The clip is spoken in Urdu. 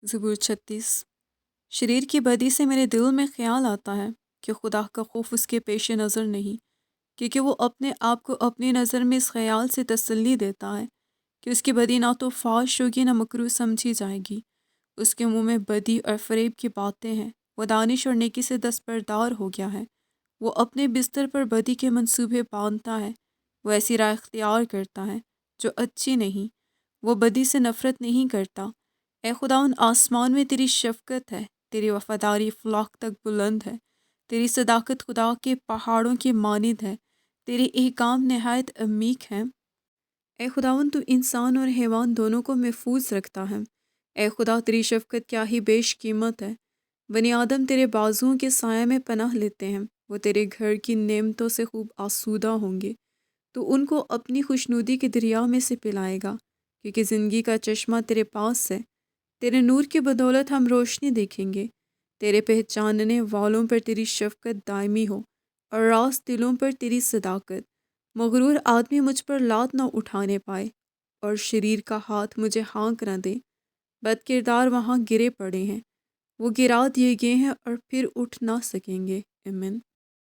زبور 36۔ شریر کی بدی سے میرے دل میں خیال آتا ہے کہ خدا کا خوف اس کے پیش نظر نہیں، کیونکہ وہ اپنے آپ کو اپنی نظر میں اس خیال سے تسلی دیتا ہے کہ اس کی بدی نہ تو فاش ہوگی نہ مکروہ سمجھی جائے گی۔ اس کے منہ میں بدی اور فریب کی باتیں ہیں، وہ دانش اور نیکی سے دستبردار ہو گیا ہے۔ وہ اپنے بستر پر بدی کے منصوبے باندھتا ہے، وہ ایسی راہ اختیار کرتا ہے جو اچھی نہیں، وہ بدی سے نفرت نہیں کرتا۔ اے خداوند، آسمان میں تیری شفقت ہے، تیری وفاداری افلاق تک بلند ہے، تیری صداقت خدا کے پہاڑوں کی مانند ہے، تیری احکام نہایت عمیق ہیں۔ اے خداوند، تو انسان اور حیوان دونوں کو محفوظ رکھتا ہے۔ اے خدا، تیری شفقت کیا ہی بیش قیمت ہے۔ بنی آدم تیرے بازوؤں کے سائے میں پناہ لیتے ہیں، وہ تیرے گھر کی نعمتوں سے خوب آسودہ ہوں گے۔ تو ان کو اپنی خوشنودی کے دریا میں سے پلائے گا، کیونکہ زندگی کا چشمہ تیرے پاس ہے۔ تیرے نور کی بدولت ہم روشنی دیکھیں گے۔ تیرے پہچاننے والوں پر تیری شفقت دائمی ہو، اور راست دلوں پر تیری صداقت۔ مغرور آدمی مجھ پر لات نہ اٹھانے پائے، اور شریر کا ہاتھ مجھے ہانک نہ دے۔ بد کردار وہاں گرے پڑے ہیں، وہ گرا دیے گئے ہیں اور پھر اٹھ نہ سکیں گے۔ آمین۔